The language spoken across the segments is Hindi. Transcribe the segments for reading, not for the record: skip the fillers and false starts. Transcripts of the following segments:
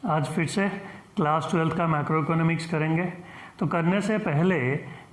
आज फिर से क्लास 12 का मैक्रो इकोनॉमिक्स करेंगे। तो करने से पहले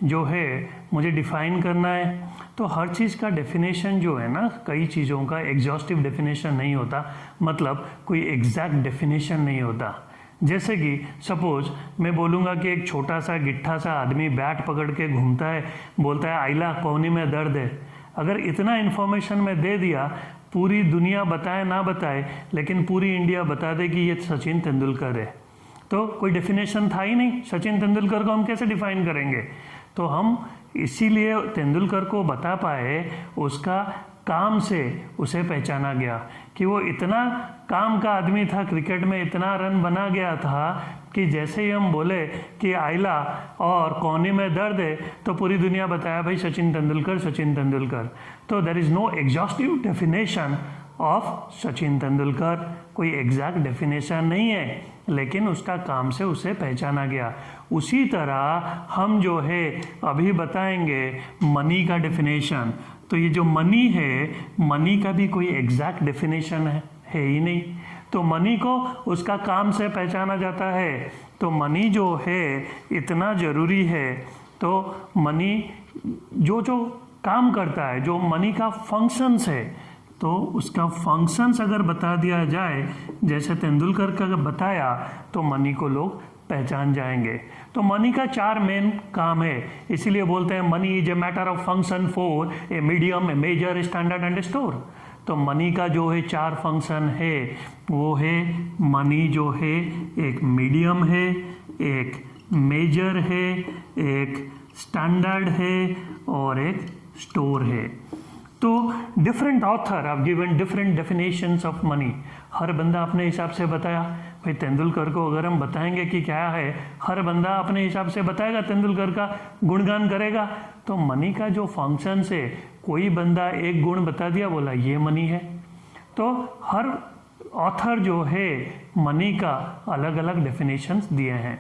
जो है मुझे डिफ़ाइन करना है। तो हर चीज़ का डेफिनेशन जो है ना, कई चीज़ों का एग्जॉस्टिव डेफिनेशन नहीं होता, मतलब कोई एग्जैक्ट डेफिनेशन नहीं होता। जैसे कि सपोज मैं बोलूँगा कि एक छोटा सा गिट्ठा सा आदमी बैट पकड़ के घूमता है, बोलता है आइला कोहनी में दर्द है। अगर इतना इन्फॉर्मेशन मैं दे दिया, पूरी दुनिया बताए ना बताए, लेकिन पूरी इंडिया बता दे कि ये सचिन तेंदुलकर है, तो कोई डेफिनेशन था ही नहीं। सचिन तेंदुलकर को हम कैसे डिफाइन करेंगे? तो हम इसीलिए तेंदुलकर को बता पाए, उसका काम से उसे पहचाना गया कि वो इतना काम का आदमी था, क्रिकेट में इतना रन बना गया था कि जैसे ही हम बोले कि आइला और कोहनी में दर्द है, तो पूरी दुनिया बताया भाई सचिन तेंदुलकर, सचिन तेंदुलकर। तो there is no exhaustive definition of Sachin Tendulkar, कोई एग्जैक्ट डेफिनेशन नहीं है, लेकिन उसका काम से उसे पहचाना गया। उसी तरह हम जो है अभी बताएंगे मनी का डेफिनेशन। तो ये जो मनी है, मनी का भी कोई एग्जैक्ट डेफिनेशन है ही नहीं। तो मनी को उसका काम से पहचाना जाता है। तो मनी जो है इतना ज़रूरी है। तो मनी जो जो काम करता है, जो मनी का फंक्शंस है, तो उसका फंक्शंस अगर बता दिया जाए, जैसे तेंदुलकर का बताया, तो मनी को लोग पहचान जाएंगे। तो मनी का 4 मेन काम है, इसीलिए बोलते हैं money is a matter of function for a medium, a measure, standard and store. तो मनी का जो है 4 फंक्शन है, वो है मनी जो है एक मीडियम है, एक मेजर है, एक स्टैंडर्ड है और एक स्टोर है। तो different author have given different definitions of money. हर बंदा अपने हिसाब से बताया। भाई तेंदुलकर को अगर हम बताएंगे कि क्या है, हर बंदा अपने हिसाब से बताएगा, तेंदुलकर का गुणगान करेगा। तो मनी का जो फंक्शन है, कोई बंदा एक गुण बता दिया, बोला ये मनी है। तो हर ऑथर जो है मनी का अलग अलग डेफिनेशंस दिए हैं।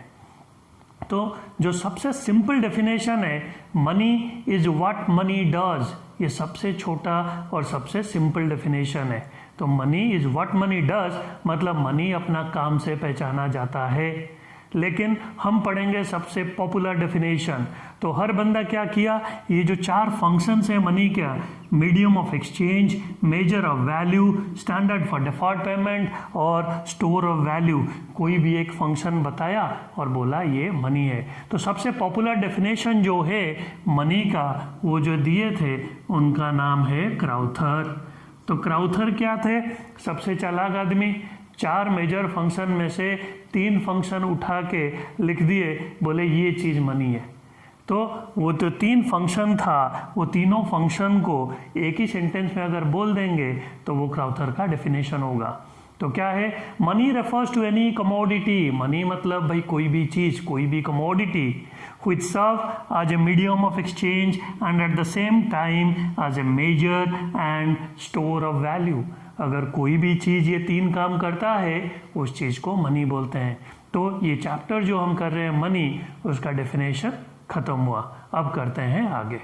तो जो सबसे सिंपल डेफिनेशन है, money is what money does, ये सबसे छोटा और सबसे सिंपल डेफिनेशन है। तो money is what money does, मतलब मनी अपना काम से पहचाना जाता है। लेकिन हम पढ़ेंगे सबसे पॉपुलर डेफिनेशन। तो हर बंदा क्या किया, ये जो 4 फंक्शंस है मनी क्या, medium of exchange, measure of value, standard for deferred payment और स्टोर ऑफ वैल्यू, कोई भी एक फंक्शन बताया और बोला ये मनी है। तो सबसे पॉपुलर डेफिनेशन जो है मनी का, वो जो दिए थे उनका नाम है क्राउथर। तो क्राउथर क्या थे? सबसे चालाक आदमी। 4 मेजर फंक्शन में से 3 फंक्शन उठा के लिख दिए, बोले ये चीज़ मनी है। तो वो जो 3 फंक्शन था, वो तीनों फंक्शन को एक ही सेंटेंस में अगर बोल देंगे तो वो क्राउथर का डेफिनेशन होगा। तो क्या है? Money refers to any commodity. Money मतलब भाई कोई भी चीज़, कोई भी commodity which serve as a medium of exchange and at the same time as a measure and store of value। अगर कोई भी चीज़ ये 3 काम करता है, उस चीज़ को मनी बोलते हैं। तो ये चैप्टर जो हम कर रहे हैं मनी, उसका डेफिनेशन ख़त्म हुआ। अब करते हैं आगे।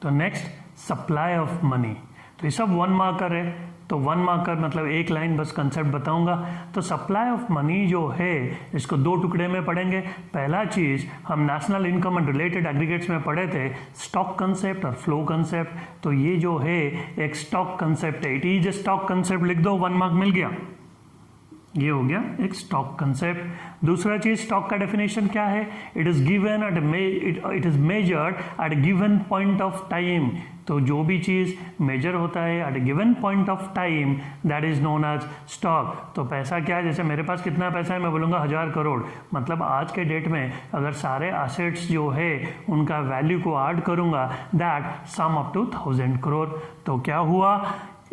तो नेक्स्ट, सप्लाई ऑफ मनी। तो ये सब 1 मार्कर है। तो 1 मार्कर मतलब 1 लाइन बस कंसेप्ट बताऊंगा। तो सप्लाई ऑफ मनी जो है, इसको 2 टुकड़े में पढ़ेंगे। पहला चीज़ हम national income and related aggregates में पढ़े थे, स्टॉक कंसेप्ट और फ्लो कंसेप्ट। तो ये जो है एक स्टॉक कंसेप्ट है, it is a stock concept, लिख दो, 1 मार्क मिल गया। ये हो गया एक स्टॉक कंसेप्ट। दूसरा चीज, स्टॉक का डेफिनेशन क्या है? It is given it is measured at a given point of time. तो जो भी चीज़ मेजर होता है at a given point of time, that is known as stock. तो पैसा क्या है? जैसे मेरे पास कितना पैसा है, मैं बोलूँगा 1000 करोड़। मतलब आज के डेट में अगर सारे एसेट्स जो है उनका वैल्यू को ऐड करूँगा, that sum up to 1000 crore. तो क्या हुआ?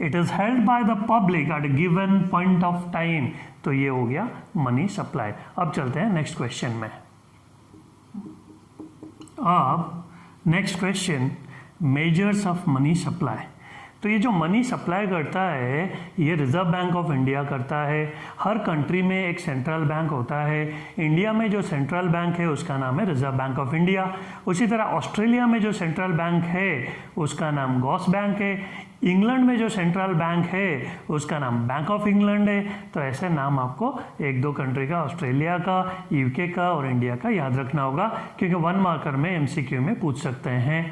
It is held by the public at a given point of time. तो ये हो गया मनी सप्लाई। अब चलते हैं नेक्स्ट क्वेश्चन में। अब next question, measures of money supply. तो ये जो मनी सप्लाई करता है, ये रिजर्व बैंक ऑफ इंडिया करता है। हर कंट्री में एक सेंट्रल बैंक होता है। इंडिया में जो सेंट्रल बैंक है उसका नाम है रिजर्व बैंक ऑफ इंडिया। उसी तरह ऑस्ट्रेलिया में जो सेंट्रल बैंक है उसका नाम गॉस बैंक है। इंग्लैंड में जो सेंट्रल बैंक है उसका नाम बैंक ऑफ इंग्लैंड है। तो ऐसे नाम आपको एक दो कंट्री का, ऑस्ट्रेलिया का, यूके का और इंडिया का याद रखना होगा, क्योंकि 1 मार्कर में एमसीक्यू में पूछ सकते हैं।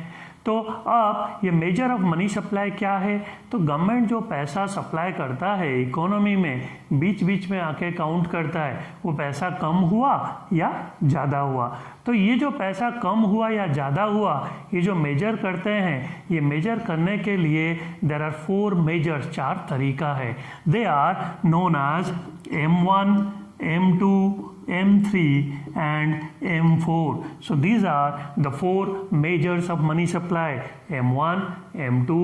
तो अब ये मेजर ऑफ मनी सप्लाई क्या है? तो गवर्नमेंट जो पैसा सप्लाई करता है इकोनॉमी में, बीच बीच में आके काउंट करता है वो पैसा कम हुआ या ज़्यादा हुआ। तो ये जो पैसा कम हुआ या ज़्यादा हुआ, ये जो मेजर करते हैं, ये मेजर करने के लिए देयर आर 4 मेजर्स, 4 तरीका है। They are known as M1, M2, M3 and M4. So these are the 4 measures of money supply: M1, M2,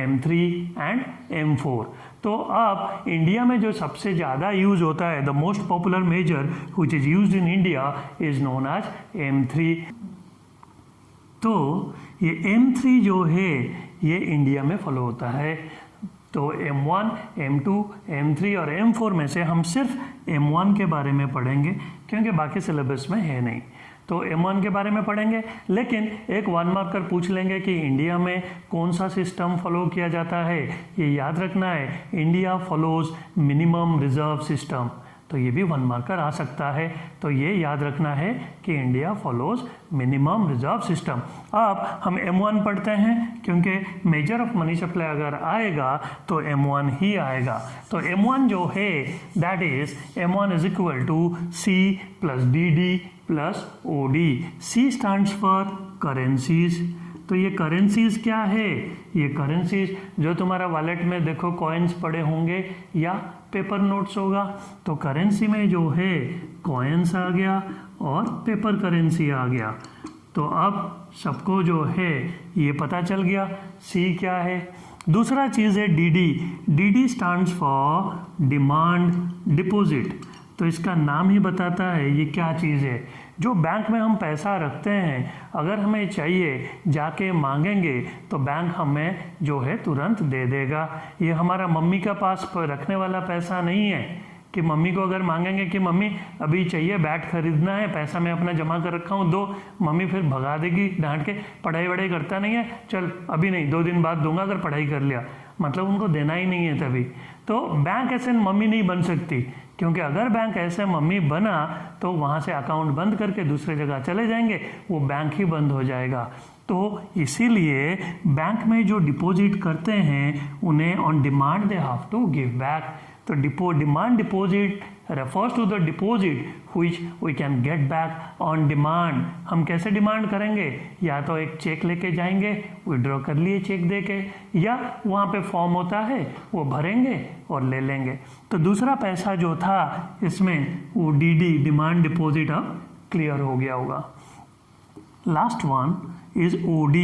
M3 and M4. तो अब इंडिया में जो सबसे ज़्यादा यूज होता है, the most popular measure which is used in India is known as M3। तो ये M3 जो है ये इंडिया में फॉलो होता है। तो M1, M2, M3 और M4 में से हम सिर्फ M1 के बारे में पढ़ेंगे, क्योंकि बाकी सिलेबस में है नहीं। तो M1 के बारे में पढ़ेंगे, लेकिन एक 1 मार्कर पूछ लेंगे कि इंडिया में कौन सा सिस्टम फॉलो किया जाता है। ये याद रखना है, India follows minimum reserve system. तो ये भी 1 मार्कर आ सकता है। तो ये याद रखना है कि India follows minimum reserve system. अब हम M1 पढ़ते हैं, क्योंकि मेजर ऑफ मनी सप्लाई अगर आएगा तो M1 ही आएगा। तो M1 जो है that is M1 is equal to C plus DD plus OD। C stands for currencies. तो ये करेंसीज क्या है? ये करेंसीज जो तुम्हारा वॉलेट में देखो कॉइन्स पड़े होंगे या पेपर नोट्स होगा। तो करेंसी में जो है कॉइन्स आ गया और पेपर करेंसी आ गया। तो अब सबको जो है ये पता चल गया C क्या है। दूसरा चीज़ है DD। DD stands for demand deposit. तो इसका नाम ही बताता है ये क्या चीज़ है। जो बैंक में हम पैसा रखते हैं, अगर हमें चाहिए जाके मांगेंगे तो बैंक हमें जो है तुरंत दे देगा। ये हमारा मम्मी का पास रखने वाला पैसा नहीं है कि मम्मी को अगर मांगेंगे कि मम्मी अभी चाहिए बैट खरीदना है, पैसा मैं अपना जमा कर रखा हूँ दो, मम्मी फिर भगा देगी डांट के, पढ़ाई वढ़ाई करता नहीं है, चल अभी नहीं 2 दिन बाद दूंगा अगर पढ़ाई कर लिया। मतलब उनको देना ही नहीं है तभी। तो बैंक ऐसे मम्मी नहीं बन सकती, क्योंकि अगर बैंक ऐसे मम्मी बना तो वहाँ से अकाउंट बंद करके दूसरे जगह चले जाएंगे, वो बैंक ही बंद हो जाएगा। तो इसीलिए बैंक में जो डिपॉजिट करते हैं उन्हें on demand they have to give back. तो demand deposit refers to the deposit which we can get back on demand। हम कैसे डिमांड करेंगे? या तो एक चेक लेके जाएंगे, विड्रॉ कर लिए चेक देके, या वहाँ पे फॉर्म होता है वो भरेंगे और ले लेंगे। तो दूसरा पैसा जो था इसमें वो DD डिमांड डिपॉजिट अब क्लियर हो गया होगा। Last one is OD।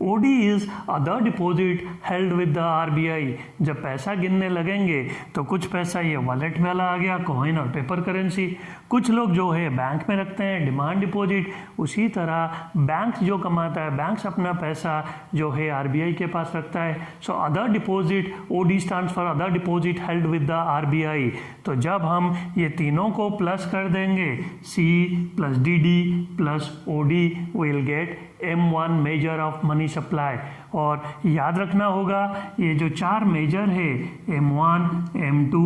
OD is other deposit held with the RBI। जब पैसा गिनने लगेंगे तो कुछ पैसा ये वॉलेट वाला आ गया, कॉइन और पेपर करेंसी। कुछ लोग जो है बैंक में रखते हैं डिमांड डिपॉजिट। उसी तरह बैंक जो कमाता है, बैंक अपना पैसा जो है RBI के पास रखता है। So other deposit, OD stands for other deposit held with the RBI। तो जब हम ये तीनों को प्लस कर देंगे, C plus DD plus OD will get M1 major of money supply. और याद रखना होगा ये जो 4 मेजर है M1, M2,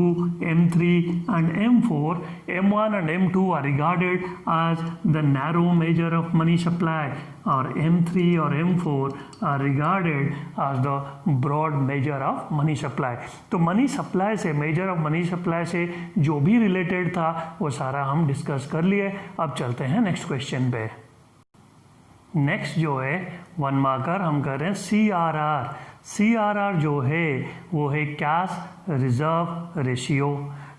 M3 and M4, M1 and M2 are regarded as the narrow measure of money supply और M3 और M4 are regarded as the broad measure of money supply. तो मनी सप्लाई से, मेजर ऑफ मनी सप्लाई से जो भी रिलेटेड था वो सारा हम डिस्कस कर लिए। अब चलते हैं नेक्स्ट क्वेश्चन पे। नेक्स्ट जो है 1 मार्कर हम कर रहे हैं CRR। CRR जो है वो है कैश रिजर्व रेशियो।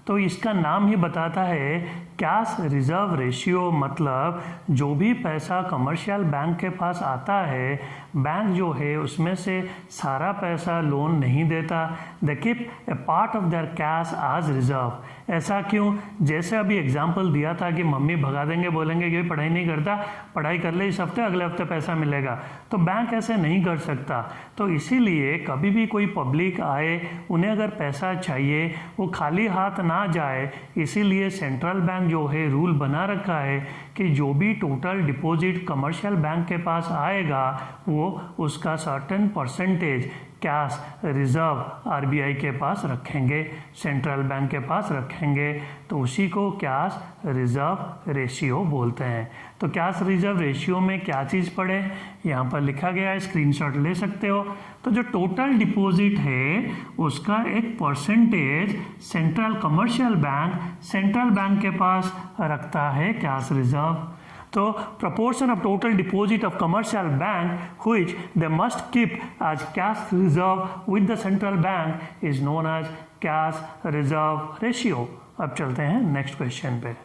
तो इसका नाम ही बताता है कैश रिजर्व रेशियो, मतलब जो भी पैसा कमर्शियल बैंक के पास आता है, बैंक जो है उसमें से सारा पैसा लोन नहीं देता। They keep a part of their cash as reserve. ऐसा क्यों? जैसे अभी एग्जांपल दिया था कि मम्मी भगा देंगे, बोलेंगे कि पढ़ाई नहीं करता, पढ़ाई कर ले इस हफ्ते, अगले हफ्ते पैसा मिलेगा। तो बैंक ऐसे नहीं कर सकता। तो इसीलिए कभी भी कोई पब्लिक आए, उन्हें अगर पैसा चाहिए वो खाली हाथ ना जाए। इसीलिए सेंट्रल बैंक जो है रूल बना रखा है कि जो भी टोटल डिपॉजिट कमर्शियल बैंक के पास आएगा वो उसका certain percentage cash reserve RBI के पास रखेंगे, सेंट्रल बैंक के पास रखेंगे, तो उसी को कैश रिजर्व रेशियो बोलते हैं। तो कैश रिजर्व रेशियो में क्या चीज़ पड़े, यहाँ पर लिखा गया है, स्क्रीनशॉट ले सकते हो। तो जो टोटल डिपॉजिट है उसका एक परसेंटेज कमर्शियल बैंक के पास रखता है कैश रिजर्व। तो proportion of total deposit of commercial bank which they must keep as cash reserve with the central bank is known as cash reserve ratio। अब चलते हैं नेक्स्ट क्वेश्चन पे।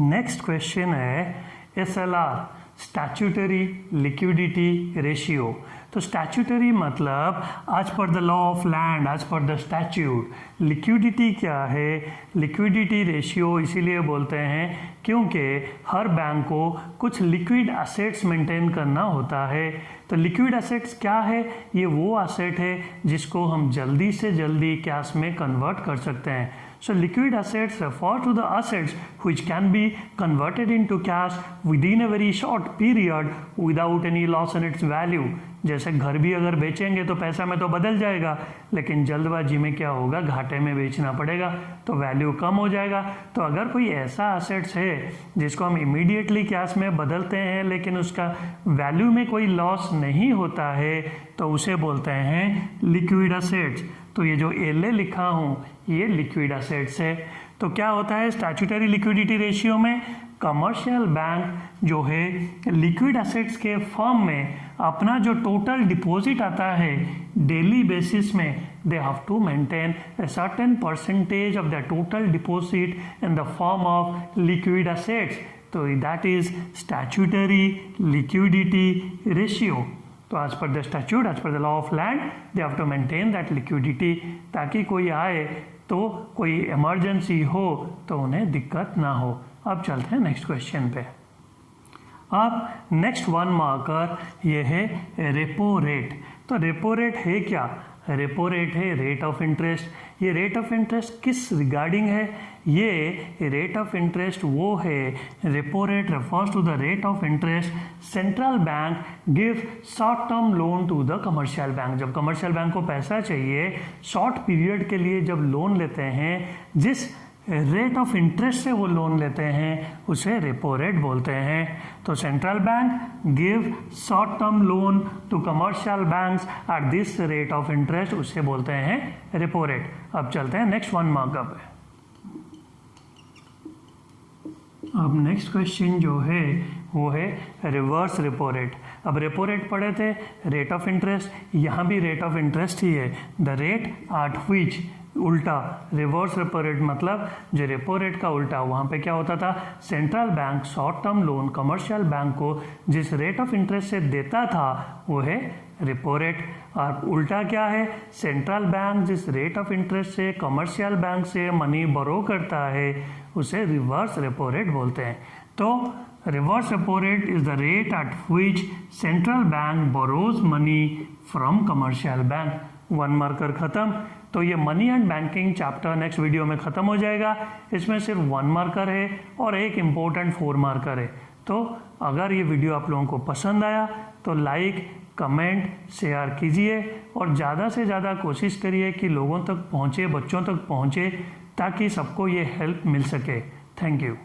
नेक्स्ट क्वेश्चन है SLR, स्टैट्यूटरी लिक्विडिटी रेशियो। तो स्टैट्यूटरी मतलब आज पर द लॉ ऑफ लैंड, आज पर द स्टैट्यूट। लिक्विडिटी क्या है, लिक्विडिटी रेशियो इसीलिए बोलते हैं क्योंकि हर बैंक को कुछ लिक्विड एसेट्स मेंटेन करना होता है। तो लिक्विड एसेट्स क्या है, ये वो एसेट है जिसको हम जल्दी से जल्दी कैश में कन्वर्ट कर सकते हैं। So liquid assets refer to the assets which can be converted into cash within a very short period without any loss in its value। जैसे घर भी अगर बेचेंगे तो पैसा में तो बदल जाएगा, लेकिन जल्दबाजी में क्या होगा, घाटे में बेचना पड़ेगा तो वैल्यू कम हो जाएगा। तो अगर कोई ऐसा असेट्स है जिसको हम इमीडिएटली कैश में बदलते हैं लेकिन उसका वैल्यू में कोई लॉस नहीं होता है तो उसे बोलते हैं लिक्विड असेट्स। तो ये जो एल लिखा हूँ ये लिक्विड असेट्स है। तो क्या होता है स्टैट्यूटरी लिक्विडिटी रेशियो में, कमर्शियल बैंक जो है लिक्विड असेट्स के फॉर्म में अपना जो टोटल डिपॉजिट आता है डेली बेसिस में, they have to maintain a certain percentage of the total deposit in the form of liquid assets। तो that is statutory liquidity ratio. तो आज पर द स्टैट्यूट, आज पर the law of land, they have to maintain that liquidity, ताकि कोई आए तो कोई इमरजेंसी हो तो उन्हें दिक्कत ना हो। अब चलते हैं नेक्स्ट क्वेश्चन पे। अब नेक्स्ट वन मार्कर ये है रेपो रेट। तो रेपो रेट है क्या, रेपो रेट है रेट ऑफ इंटरेस्ट। ये रेट ऑफ इंटरेस्ट किस रिगार्डिंग है, ये रेट ऑफ इंटरेस्ट वो है, repo rate refers to the rate of interest central bank give short term loan to the commercial bank. जब कमर्शियल बैंक को पैसा चाहिए शॉर्ट पीरियड के लिए, जब लोन लेते हैं, जिस रेट ऑफ इंटरेस्ट से वो लोन लेते हैं उसे रेपो रेट बोलते हैं। तो central bank give short term loan to commercial banks at this rate of interest, उसे बोलते हैं रेपो रेट। अब चलते हैं नेक्स्ट वन मार्कअप है। अब नेक्स्ट क्वेश्चन जो है वो है रिवर्स रेपो रेट। अब रेपो रेट पढ़े थे रेट ऑफ इंटरेस्ट, यहाँ भी रेट ऑफ इंटरेस्ट ही है, द रेट एट व्हिच, उल्टा रिवर्स रेपो रेट मतलब जो रेपो रेट का उल्टा, वहाँ पे क्या होता था, central bank short term loan commercial bank को जिस रेट ऑफ इंटरेस्ट से देता था वो है रेपो रेट। और उल्टा क्या है, सेंट्रल बैंक जिस रेट ऑफ इंटरेस्ट से कमर्शियल बैंक से मनी बोरो करता है उसे रिवर्स रेपो रेट बोलते हैं। तो reverse repo rate is the rate at which central bank borrows money from commercial bank. One marker खत्म। तो ये money and banking chapter next video में ख़त्म हो जाएगा। इसमें सिर्फ 1 मार्कर है और एक इम्पोर्टेंट 4 मार्कर है। तो अगर ये वीडियो आप लोगों को पसंद आया तो लाइक कमेंट शेयर कीजिए और ज़्यादा से ज़्यादा कोशिश करिए कि लोगों तक पहुँचे, बच्चों तक पहुँचे, ताकि सबको ये हेल्प मिल सके। Thank you.